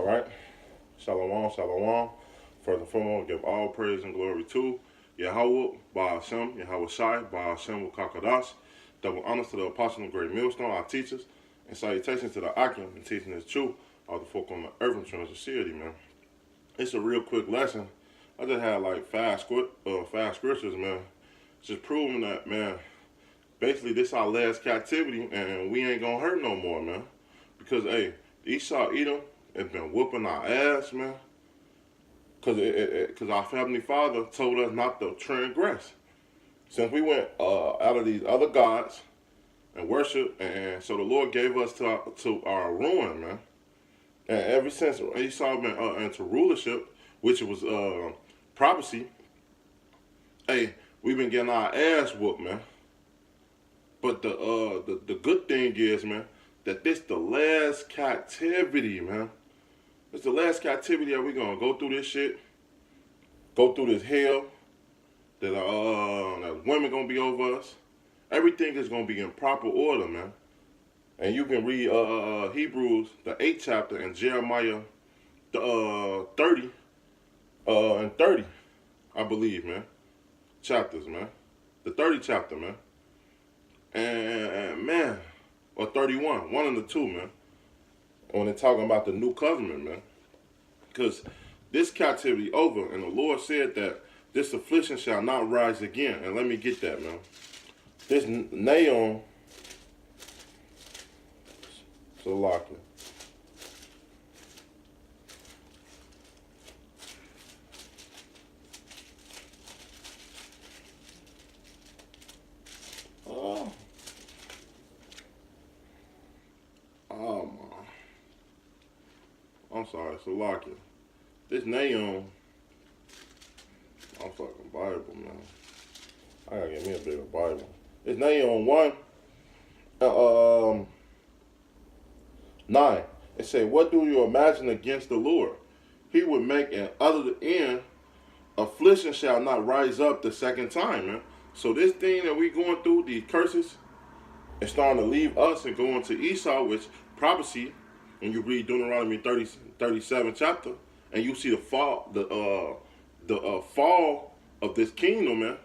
All right. Shalom, shalom. First and foremost, give all praise and glory to Yahweh, Ba'ashem, Yahweh Shai, Ba'ashem, Wakakadash. Double honors to the apostle of Great Millstone, our teachers, and salutations to the Akim and teaching this truth of the folk on the earth and transcendent, man. It's a real quick lesson. I just had like five scriptures, man. Just proving that, man, basically this our last captivity and we ain't gonna hurt no more, man. Because, hey, Esau, Edom, has been whooping our ass, man. Because our Heavenly Father told us not to transgress. Since we went out of these other gods and worship, and so the Lord gave us to our ruin, man. And ever since Esau been into rulership, which was prophecy, hey, we've been getting our ass whooped, man. But the good thing is, man, that this the last captivity, man. It's the last captivity that we're gonna go through this shit, go through this hell, that women gonna be over us. Everything is gonna be in proper order, man. And you can read Hebrews, the 8th chapter, and Jeremiah, the 30 and 30, I believe, man. Chapters, man. The 30 chapter, man. And man, or 31, one of the two, man. When they're talking about the new covenant, man. Because this captivity over, and the Lord said that this affliction shall not rise again. And let me get that, man. This Nahum, Salaka. Oh my. I'm sorry, Salaka. This Nahum, I'm fucking Bible, man. I gotta get me a bigger Bible. It's Nahum 1, 9. It say, what do you imagine against the Lord? He would make an other end, affliction shall not rise up the second time, man. So this thing that we going through, these curses, is starting to leave us and going to Esau, which prophecy, when you read Deuteronomy 37 chapter, and you see the fall, fall of this kingdom, man.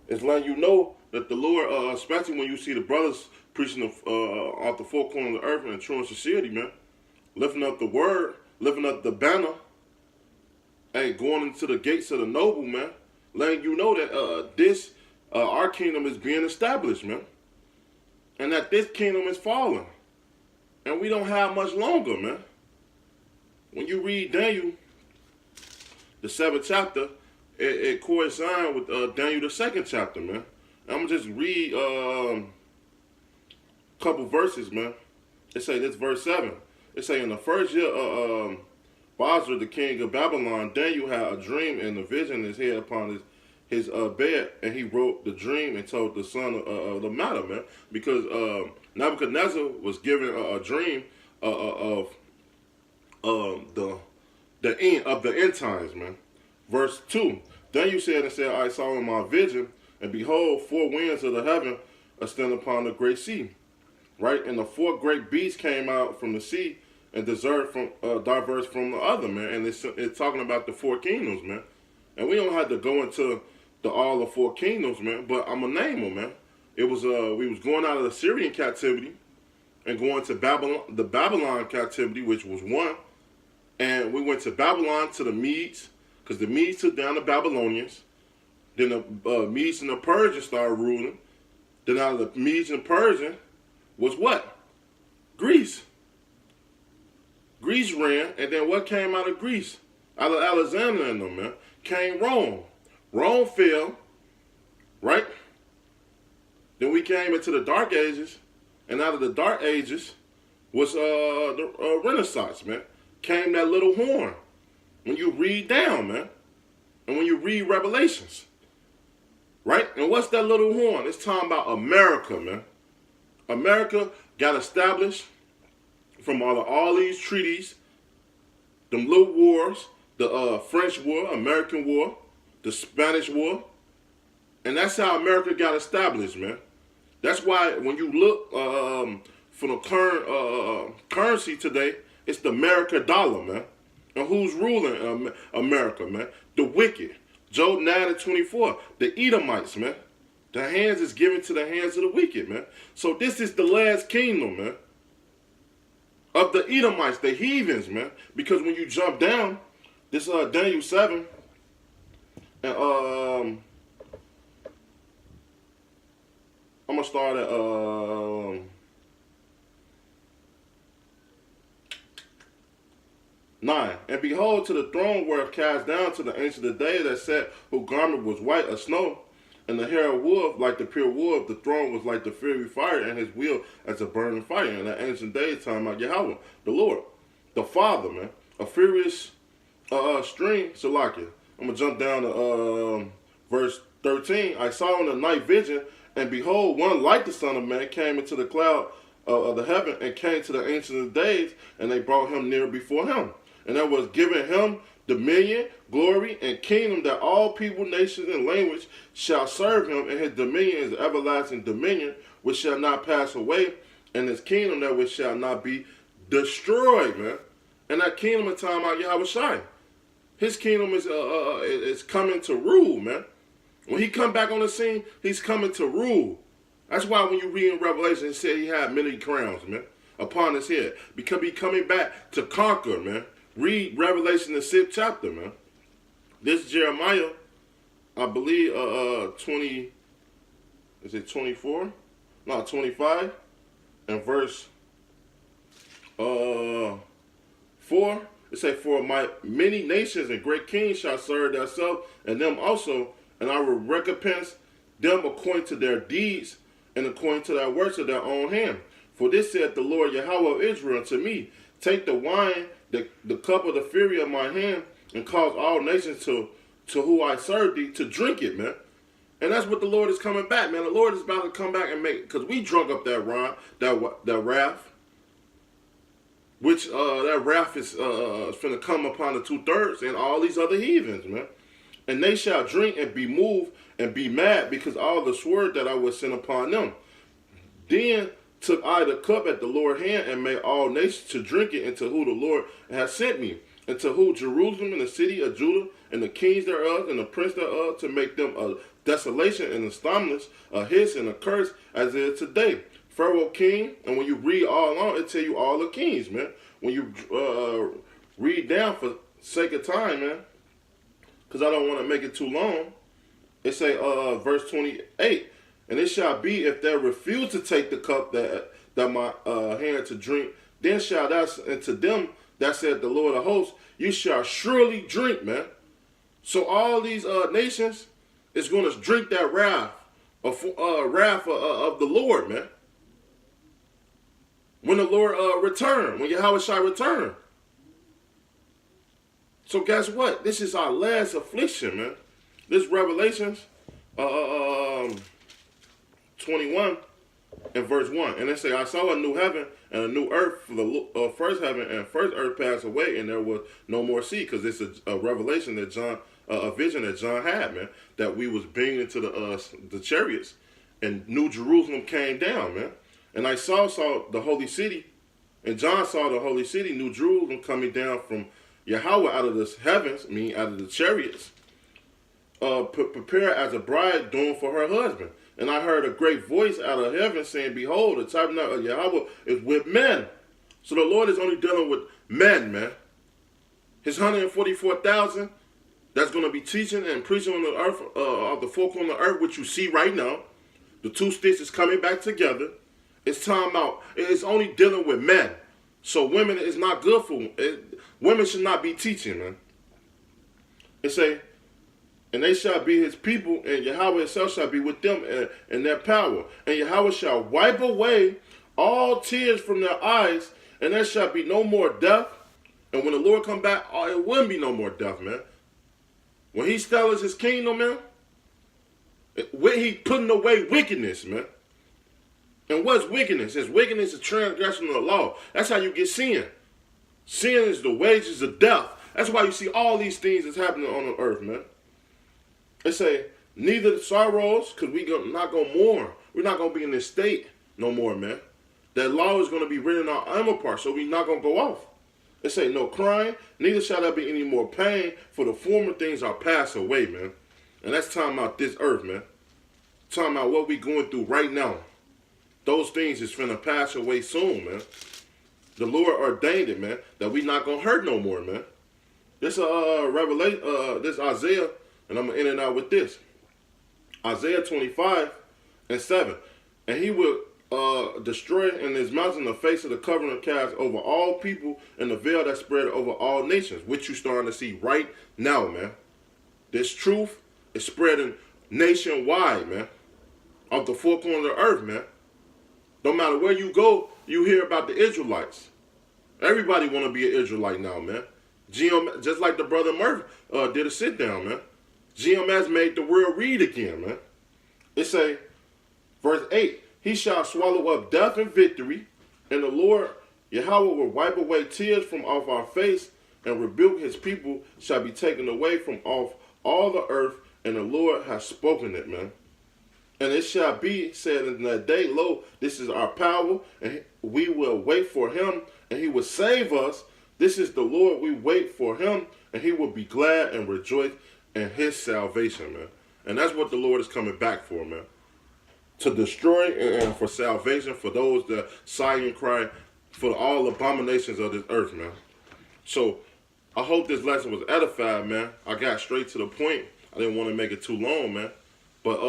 It's letting you know that the Lord, especially when you see the brothers preaching off the four corners of the earth and true sincerity, man, lifting up the word, lifting up the banner, hey, going into the gates of the noble, man, letting you know that our kingdom is being established, man, and that this kingdom is falling, and we don't have much longer, man. When you read Daniel, the 7th chapter, it coincides with Daniel, the 2nd chapter, man. And I'm going to just read a couple verses, man. It say this, verse 7. It say, in the first year of Bozrah, the king of Babylon, Daniel had a dream and a vision in his head upon his bed, and he wrote the dream and told the son of the matter, man. Because Nebuchadnezzar was given a dream of the end times, man. Verse 2. Then you said, I saw in my vision, and behold, 4 winds of the heaven ascend upon the great sea. Right? And the 4 great beasts came out from the sea and diverse from the other, man. And it's talking about the 4 kingdoms, man. And we don't have to go into all the 4 kingdoms, man. But I'm going to name them, man. It was we was going out of the Syrian captivity and going to the Babylon captivity, which was 1. And we went to Babylon to the Medes, because the Medes took down the Babylonians. Then the Medes and the Persians started ruling. Then out of the Medes and Persians was what? Greece. Greece ran, and then what came out of Greece? Out of Alexander and them, man, came Rome. Rome fell, right? Then we came into the Dark Ages, and out of the Dark Ages was the Renaissance, man. Came that little horn. When you read down, man, and when you read Revelations, right? And what's that little horn? It's talking about America, man. America got established from all these treaties, them little wars, the French War, American War, the Spanish War, and that's how America got established, man. That's why when you look for the current currency today, It's the America dollar, man. And who's ruling America, man? The wicked. Job 9:24. The Edomites, man. The hands is given to the hands of the wicked, man. So this is the last kingdom, man. Of the Edomites, the heathens, man. Because when you jump down, this Daniel 7, and I'm gonna start at 9. And behold, to the throne were cast down to the ancient of days that sat, whose garment was white as snow, and the hair of wool like the pure wool. The throne was like the fiery fire, and his wheel as a burning fire. And the ancient days time out Yahweh, the Lord, the Father, man, a furious stream, Salakia. I'm gonna jump down to verse 13. I saw in the night vision, and behold, one like the Son of Man came into the cloud of the heaven, and came to the ancient of days, and they brought him near before him. And there was given him dominion, glory, and kingdom, that all people, nations, and language shall serve him. And his dominion is everlasting dominion, which shall not pass away, and his kingdom that which shall not be destroyed, man. And that kingdom in time out Yahweh Shai. His kingdom is coming to rule, man. When he come back on the scene, he's coming to rule. That's why when you read in Revelation, it said he had many crowns, man, upon his head. Because he coming back to conquer, man. Read Revelation, the 6th chapter, man. This Jeremiah, I believe, 20, is it 24? No, 25, and verse 4. It say, for my many nations and great kings shall serve thyself, and them also, and I will recompense them according to their deeds, and according to their works of their own hand. For this saith the Lord Yahweh of Israel unto me, take the wine, the cup of the fury of my hand, and cause all nations to who I serve thee to drink it, man. And that's what the Lord is coming back, man. The Lord is about to come back and make, because we drunk up that wine, that wrath, which that wrath is finna come upon the 2/3 and all these other heathens, man. And they shall drink and be moved and be mad, because all the sword that I will send upon them. Then took I the cup at the Lord's hand, and made all nations to drink it, into who the Lord has sent me, and to who Jerusalem and the city of Judah, and the kings thereof, and the prince thereof, to make them a desolation and astonished, a hiss and a curse, as it is today. Pharaoh king, and when you read all along, it tell you all the kings, man. When you read down for sake of time, man, because I don't want to make it too long, it say verse 28, and it shall be, if they refuse to take the cup that my hand to drink, then shall that, and to them that said the Lord of hosts, you shall surely drink, man. So all these nations is going to drink that wrath of the Lord, man. When the Lord return, when Yahweh shall return. So guess what? This is our last affliction, man. This Revelations 21 and verse 1. And they say, I saw a new heaven and a new earth, for the first heaven and first earth passed away, and there was no more sea. Because it's a revelation that John, a vision that John had, man, that we was being into the chariots, and New Jerusalem came down, man. And I saw the holy city, and John saw the holy city, New Jerusalem, coming down from Yahweh out of the heavens, out of the chariots, prepared as a bride doing for her husband. And I heard a great voice out of heaven saying, behold, the tabernacle of Yahweh is with men. So the Lord is only dealing with men, man. His 144,000 that's going to be teaching and preaching on the earth, of the folk on the earth, which you see right now. The two sticks is coming back together. It's time out. It's only dealing with men. So women is not good for women should not be teaching, man. It say, and they shall be his people, and Yahweh himself shall be with them in their power. And Yahweh shall wipe away all tears from their eyes, and there shall be no more death. And when the Lord come back, it will be no more death, man. When he establishes his kingdom, man, when he putting away wickedness, man. And what's wickedness? His wickedness is transgression of the law. That's how you get sin. Sin is the wages of death. That's why you see all these things that's happening on the earth, man. They say, neither the sorrows, because we're not going to mourn. We're not going to be in this state no more, man. That law is going to be written on our armor part, so we're not going to go off. It say no crying, neither shall there be any more pain, for the former things are passed away, man. And that's talking about this earth, man. Talking about what we going through right now. Those things is finna pass away soon, man. The Lord ordained it, man, that we not gonna hurt no more, man. This Revelation, this Isaiah, and I'm gonna end it out with this. Isaiah 25:7. And he will destroy in his mountain the face of the covenant cast over all people and the veil that spread over all nations, which you starting to see right now, man. This truth is spreading nationwide, man. Off the four corners of the earth, man. No matter where you go, you hear about the Israelites. Everybody want to be an Israelite now, man. Just like the brother Murphy did a sit down, man. GMS made the world read again, man. It say, verse 8, he shall swallow up death and victory, and the Lord Yahweh will wipe away tears from off our face, and rebuke his people shall be taken away from off all the earth, and the Lord has spoken it, man. And it shall be said in that day, lo, this is our power, and we will wait for him, and he will save us. This is the Lord, we wait for him, and he will be glad and rejoice in his salvation, man. And that's what the Lord is coming back for, man. To destroy and for salvation for those that sigh and cry for all abominations of this earth, man. So I hope this lesson was edified, man. I got straight to the point. I didn't want to make it too long, man. But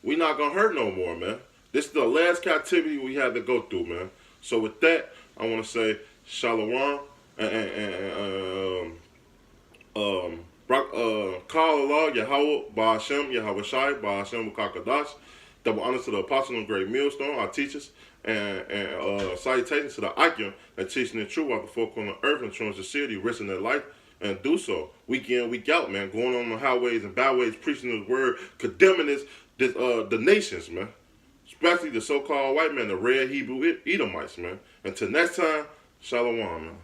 we not going to hurt no more, man. This is the last captivity we had to go through, man. So with that, I want to say shalom and call Allah, Yahweh, Ba'ashem, Yahweh Shai, Ba'ashem, Kakadash. Double honors to the apostle and great millstone, our teachers, and salutations to the Akim that teaching the truth out the four corners of earth and showing sincerity, risking their life, and do so week in, week out, man. Going on the highways and byways, preaching His word, condemning the nations, man. Especially the so-called white man, the red Hebrew Edomites, man. Until next time, shalom, man.